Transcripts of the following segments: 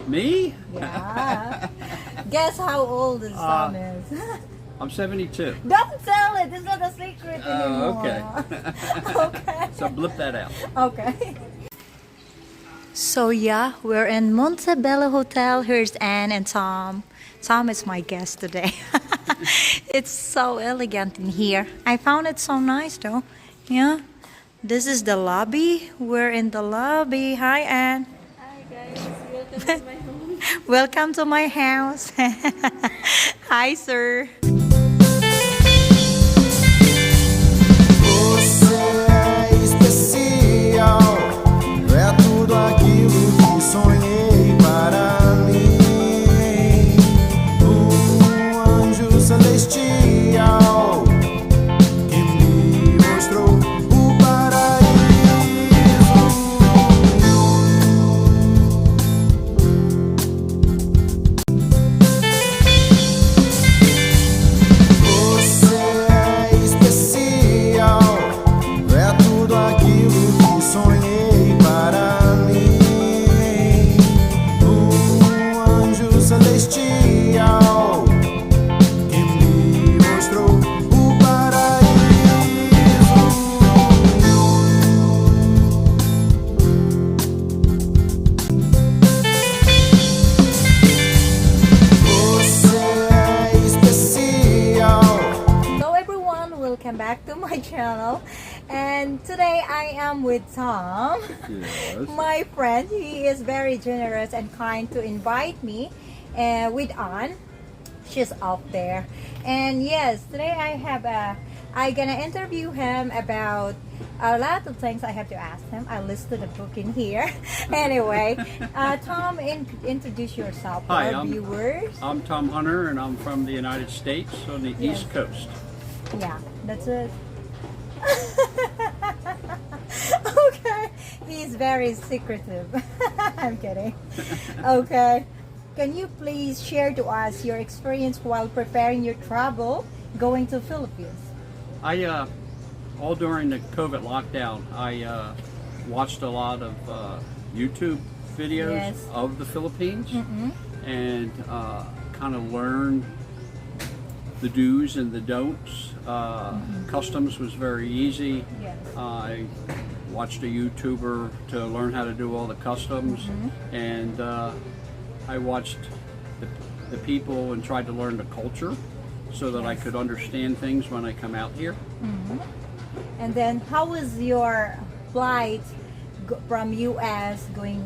Me? Yeah. Guess how old this Tom is. I'm 72. Don't tell it. It's not a secret Oh, anymore. okay. Okay. So blip that out. Okay. So yeah, we're in Montebello Hotel. Here's Anne and Tom. Tom is my guest today. It's so elegant in here. I found it so nice though. Yeah. This is the lobby. We're in the lobby. Hi Anne. Hi guys, welcome to my home. Welcome to my house. Hi sir. Você é especial, é tudo aquilo que sonhei para mim. Anjo celestial que me mostrou o paraíso. Você é especial, é tudo aquilo que sonhei para mim. Anjo celestial que me mostrou o paraíso. Você é especial. Hello everyone, welcome back to my channel. And today I am with Tom. Yes. My friend. He is very generous and kind to invite me with Anne. She's up there. And yes, today I gonna interview him about a lot of things I have to ask him. I listed a book in here. Anyway, Tom, introduce yourself to Hi, our viewers. I'm Tom Hunter, and I'm from the United States on the Yes. East Coast. Yeah, that's it. Okay, he's very secretive. I'm kidding. Okay, can you please share to us your experience while preparing your travel going to Philippines? All during the COVID lockdown, I watched a lot of YouTube videos Yes. of the Philippines and kind of learned the do's and the don'ts. Customs was very easy. Yes. I watched a YouTuber to learn how to do all the customs, and I watched the people and tried to learn the culture so that I could understand things when I come out here. And then, how was your flight from US going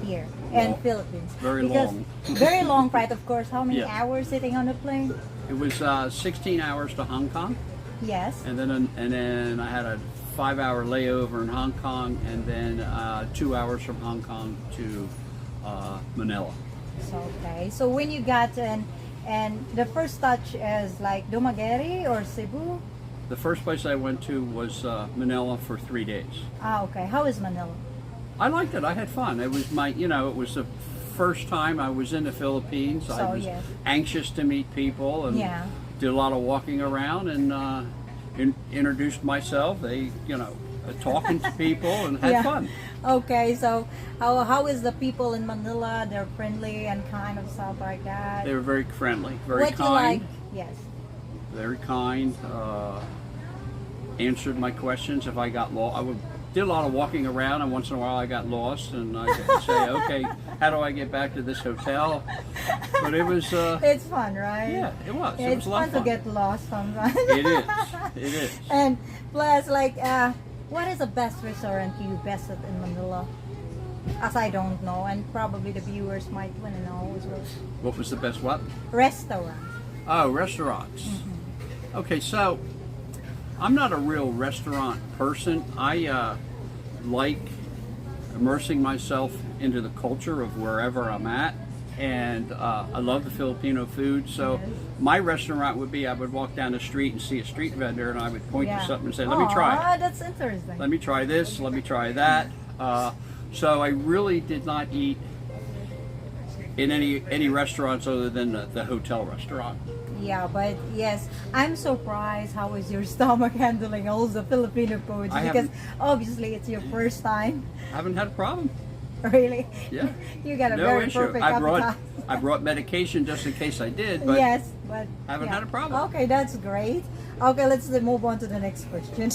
here and Long. Philippines? Very Because long. Very long flight, of course. How many Yeah. hours sitting on the plane? It was 16 hours to Hong Kong, Yes. and then I had a 5-hour layover in Hong Kong, and then 2 hours from Hong Kong to Manila. Okay. So when you got and the first touch is like Dumaguete or Cebu? The first place I went to was Manila for 3 days. Ah, okay. How is Manila? I liked it. I had fun. It was it was the first time I was in the Philippines. I So, was yes. anxious to meet people and Yeah. did a lot of walking around and introduced myself. They, talking to people and had Yeah. fun. Okay. So how is the people in Manila? They're friendly and kind of stuff like that. They were very friendly, very What do you like? kind, Yes. very kind. Answered my questions if I got lost. Did a lot of walking around, and once in a while I got lost, and I could say, "Okay, how do I get back to this hotel?" But it was, It's fun, right? yeah, it was. Yeah, It it's was a lot fun of to fun. get lost sometimes. It is. It is. And plus, like, what is the best restaurant you visited in Manila? As I don't know, and probably the viewers might want to know as well. What was the best what? Restaurant. Oh, restaurants. Okay, so I'm not a real restaurant person. I like immersing myself into the culture of wherever I'm at, and I love the Filipino food. So my restaurant would be I would walk down the street and see a street vendor, and I would point to something and say, "Let me try it. Oh, that's interesting. Let me try this. Let me try that." So I really did not eat in any restaurants other than the hotel restaurant. Yeah, but yes, I'm surprised how is your stomach handling all the Filipino foods I because haven't- obviously it's your first time. I haven't had a problem. Really? Yeah. You got a No very issue. perfect I brought appetite. I brought medication just in case I did, but Yes, but haven't yeah. had a problem. Okay, that's great. Okay, let's move on to the next question.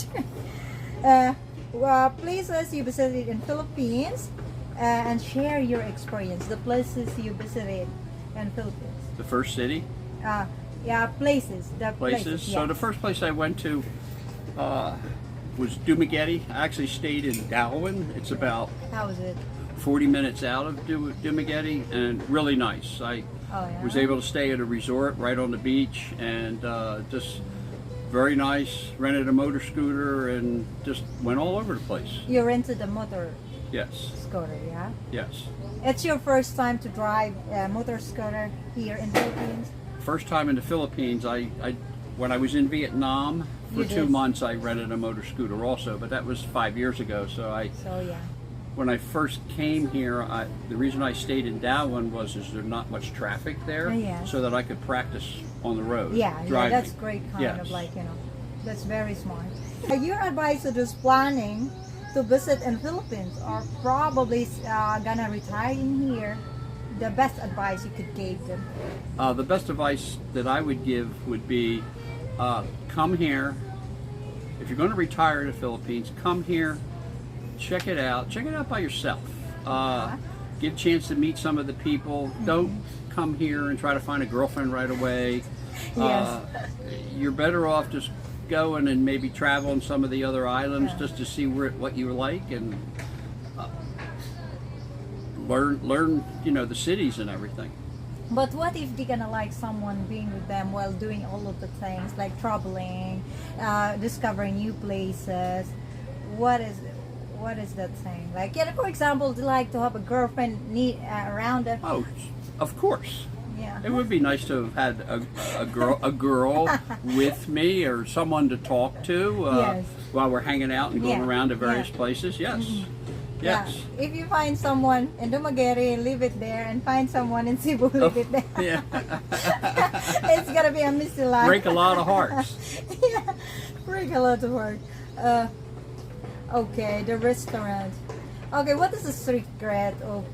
Places you visited in Philippines, and share your experience. The places you visited in Philippines. The first city, Yeah, places. The places. So yes. the first place I went to was Dumaguete. I actually stayed in Darwin. It's about How was it? 40 minutes out of Dumaguete, and really nice. I Oh yeah. was able to stay at a resort right on the beach, and just very nice. Rented a motor scooter and just went all over the place. You rented a motor Yes, scooter, yeah? yes. It's your first time to drive a motor scooter here in the Philippines? First time in the Philippines, I when I was in Vietnam for You 2 did? months, I rented a motor scooter also, but that was 5 years ago. So So yeah. when I first came here, the reason I stayed in Darwin was there's not much traffic there, Yes. so that I could practice on the road. Yeah, driving. that's great kind Yes. of like, that's very smart. Your advice to those planning to visit in Philippines or probably gonna retire in here, the best advice you could give them? The best advice that I would give would be come here. If you're going to retire in the Philippines, come here, check it out by yourself. Get a chance to meet some of the people. Don't come here and try to find a girlfriend right away. Yes. You're better off just going and maybe traveling some of the other islands just to see what you like, and learn the cities and everything. But what if they're gonna like someone being with them while doing all of the things like traveling, discovering new places? What is that thing? Like, for example, they like to have a girlfriend around them. Oh, of course. Yeah. It would be nice to have had a girl with me, or someone to talk to Yes. while we're hanging out and going Yeah, around to various yeah. places. Yes, Yeah. yes. If you find someone in Dumaguete, leave it there, and find someone in Cebu, leave it there. Yeah. It's gonna be a messy life. Break a lot of hearts. Yeah, break a lot of heart. Okay, the restaurant. Okay, what is the secret of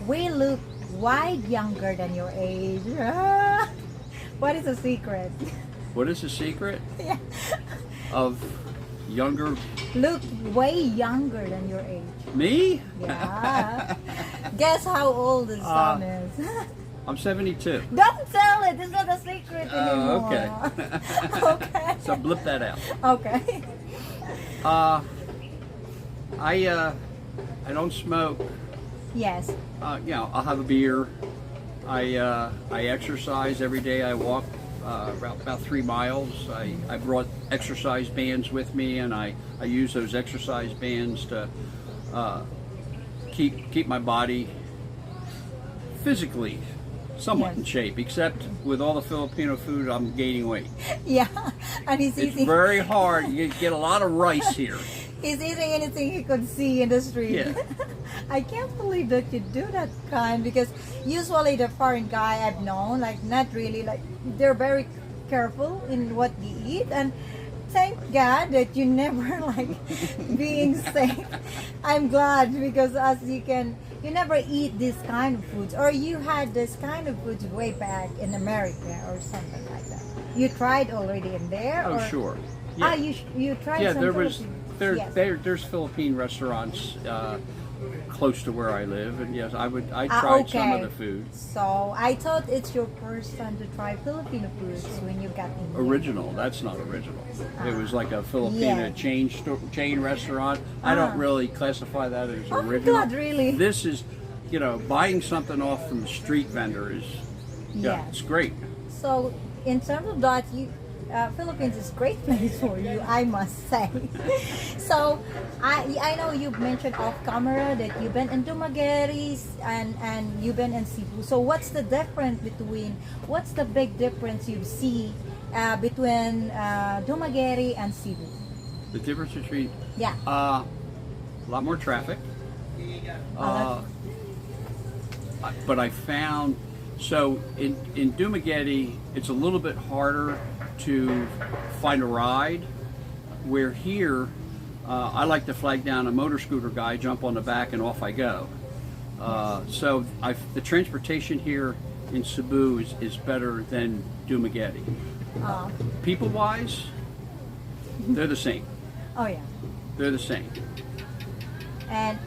we look wide younger than your age? What is the secret? What is the secret Yeah. of younger Look way younger than your age. me? Yeah. Guess how old the son is. I'm 72. Don't tell it. It's not a secret anymore. Okay. Okay. So blip that out. Okay. I don't smoke. Yes. I'll have a beer. I exercise every day. I walk about 3 miles. I brought exercise bands with me, and I use those exercise bands to keep my body physically somewhat in Yes. shape. Except with all the Filipino food, I'm gaining weight. Yeah. And he's It's eating. very hard. You get a lot of rice here. He's eating anything he could see in the street. Yeah. I can't believe that you do that kind, because usually the foreign guy I've known, like, not really, like, they're very careful in what they eat, and thank God that you never like being sick. I'm glad, because you never eat this kind of foods, or you had this kind of foods way back in America or something like that. You tried already in there? Oh, or? sure. Ah, Yeah. you tried Yeah, some Philippine- yes. there's Philippine restaurants close to where I live, and yes, I tried some of okay. the food. So I thought it's your first time to try Filipino foods when you got in here. Original, that's not original. It was like a Filipino Yeah. chain restaurant. I don't really classify that as Oh my original. God, really? This is, buying something off from the street vendor is, Yes. it's great. So in terms of that, Philippines is great place for you, I must say. So I know you've mentioned off camera that you've been in Dumaguete and you've been in Cebu. So what's the big difference you see between Dumaguete and Cebu? The difference between Yeah. a lot more traffic. But I found, so in Dumaguete, it's a little bit harder to find a ride, where here, I like to flag down a motor scooter guy, jump on the back, and off I go. So the transportation here in Cebu is better than Dumaguete. Oh, People-wise, they're the same. oh yeah. They're the same. And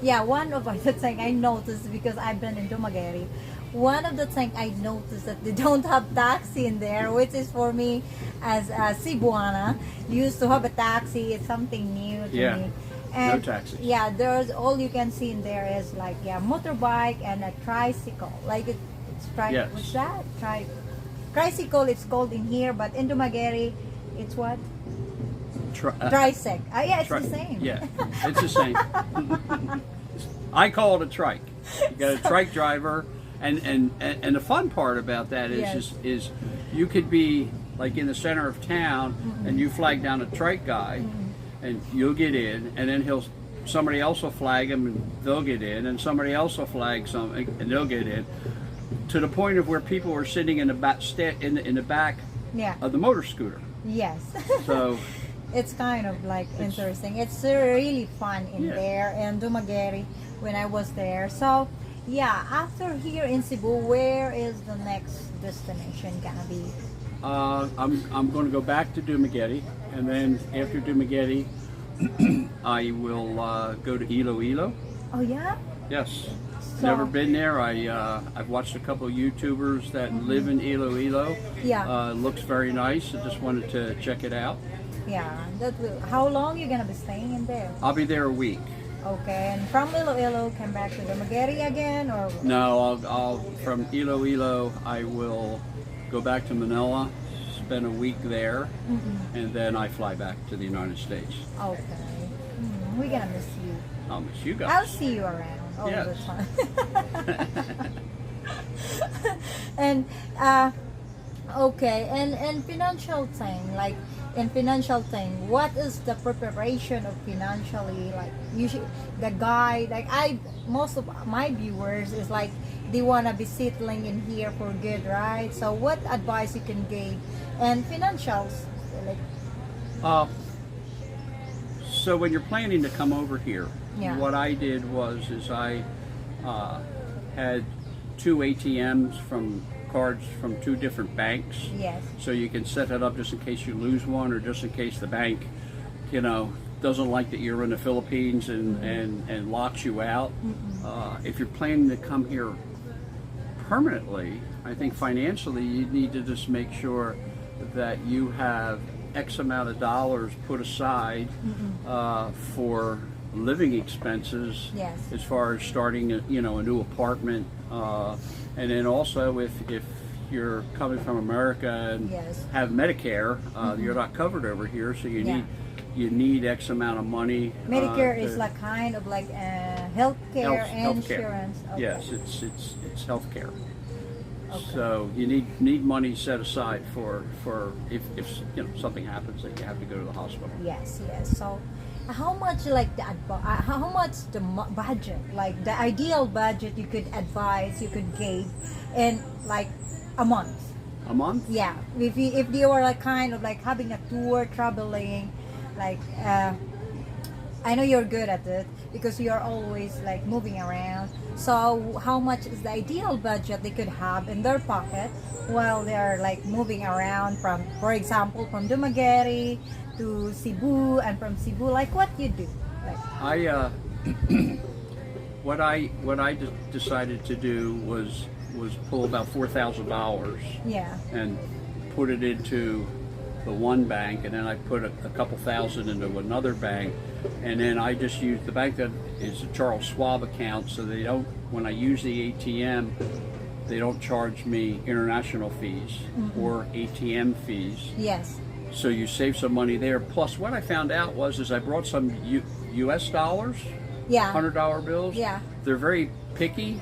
yeah, one of the thing I noticed because I've been in Dumaguete, one of the thing I noticed that they don't have taxi in there, which is for me as a Cebuana used to have a taxi. It's something new to Yeah. me. No taxis. Yeah, there's all you can see in there is like motorbike and a tricycle. Like Yes. what's that? Tricycle. It's called in here, but in Dumaguete, it's what? Tricycle. Yeah, it's the same. Yeah, it's the same. I call it a trike. You got a trike driver, and the fun part about that is Yes. is you could be like in the center of town, and you flag down a trike guy, and you'll get in, and then somebody else will flag him, and they'll get in, and somebody else will flag something, and they'll get in, to the point of where people are sitting in the back in the back Yeah. of the motor scooter. Yes. So. It's kind of like interesting. It's really fun in Yeah. there in Dumaguete when I was there. So yeah, after here in Cebu, where is the next destination gonna be? I'm going to go back to Dumaguete, and then after Dumaguete, I will go to Iloilo. Oh yeah? Yes, So- never been there. I've watched a couple of YouTubers that live in Iloilo. Yeah. Looks very nice. I just wanted to check it out. Yeah. That will. How long you gonna be staying in there? I'll be there a week. Okay, and from Iloilo, come back to Dumaguete again, or No, I'll from Iloilo. I will go back to Manila, spend a week there, and then I fly back to the United States. okay? We're gonna miss you. I'll miss you I'll guys. see you around all Yes. the time. And okay, and financial thing, like in financial thing, what is the preparation of financially, like usually the guy, like most of my viewers is like they want to be settling in here for good, right? So what advice you can give and financials, like So when you're planning to come over here, Yeah. what I did was I had two ATMs from cards from two different banks. yes, So you can set it up just in case you lose one, or just in case the bank, doesn't like that you're in the Philippines and locks you out. If you're planning to come here permanently, I think financially you need to just make sure that you have X amount of dollars put aside for living expenses. Yes. As far as starting a new apartment, and then also if you're coming from America and Yes. have Medicare, you're not covered over here, so you need X amount of money. Medicare is to- like kind of like healthcare healthcare. insurance. Okay. Yes, it's healthcare. Okay. So you need money set aside for if something happens that you have to go to the hospital. Yes, yes. So, how much like how much the budget, like the ideal budget you could advise, you could give in like a month? A month? Yeah, if you were like kind of like having a tour, traveling, like I know you're good at it because you're always like moving around. So how much is the ideal budget they could have in their pocket while they're like moving around from, for example, from Dumaguete to Cebu, and from Cebu, like what you do? Like, I what I decided to do was pull about $4,000 yeah, and put it into the one bank, and then I put a couple thousand into another bank, and then I just used the bank that is a Charles Schwab account, so they don't, when I use the ATM, they don't charge me international fees or ATM fees. yes, So you save some money there. Plus, what I found out was I brought some U.S. dollars, yeah, $100 bills. yeah, They're very picky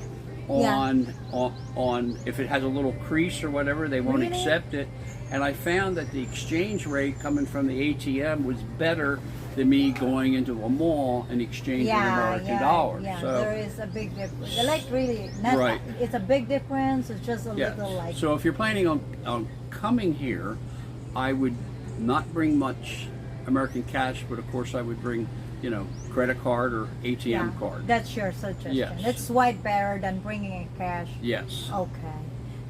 Yeah. on if it has a little crease or whatever, they won't Really? accept it. And I found that the exchange rate coming from the ATM was better than me going into a mall and exchanging American dollars. yeah. So, There is a big difference. Like really, not, Right. it's a big difference. It's just a yes. little like So if you're planning on coming here, I would not bring much American cash, but of course I would bring credit card or ATM Yeah, card. that's your suggestion. Yes. It's way better than bringing in cash. Yes. Okay.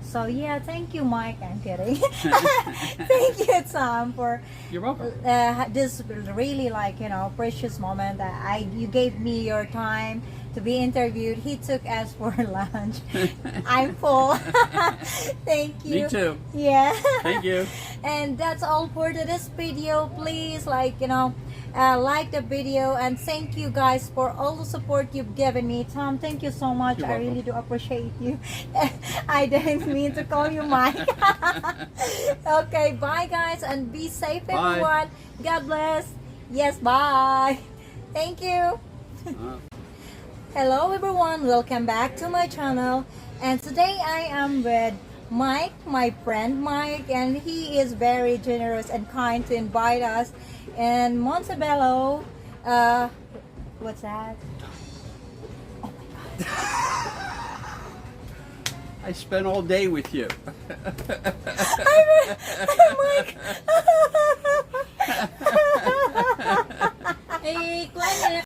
So yeah, thank you, Mike. I'm kidding. Thank you, Tom, for You're welcome. this really precious moment that you gave me your time to be interviewed. He took us for lunch. I'm full. Thank you. Me too. Yeah. Thank you. And that's all for this video. Please like the video, and thank you guys for all the support you've given me. Tom, thank you so much. You're I welcome. really do appreciate you. I didn't mean to call you Mike. Okay, bye guys, and be safe, Bye. everyone. God bless. Yes, bye. Thank you. Hello everyone, welcome back to my channel, and today I am with Mike, my friend Mike, and he is very generous and kind to invite us in Montebello. What's that? I spent all day with you. Mike. Eh, kuan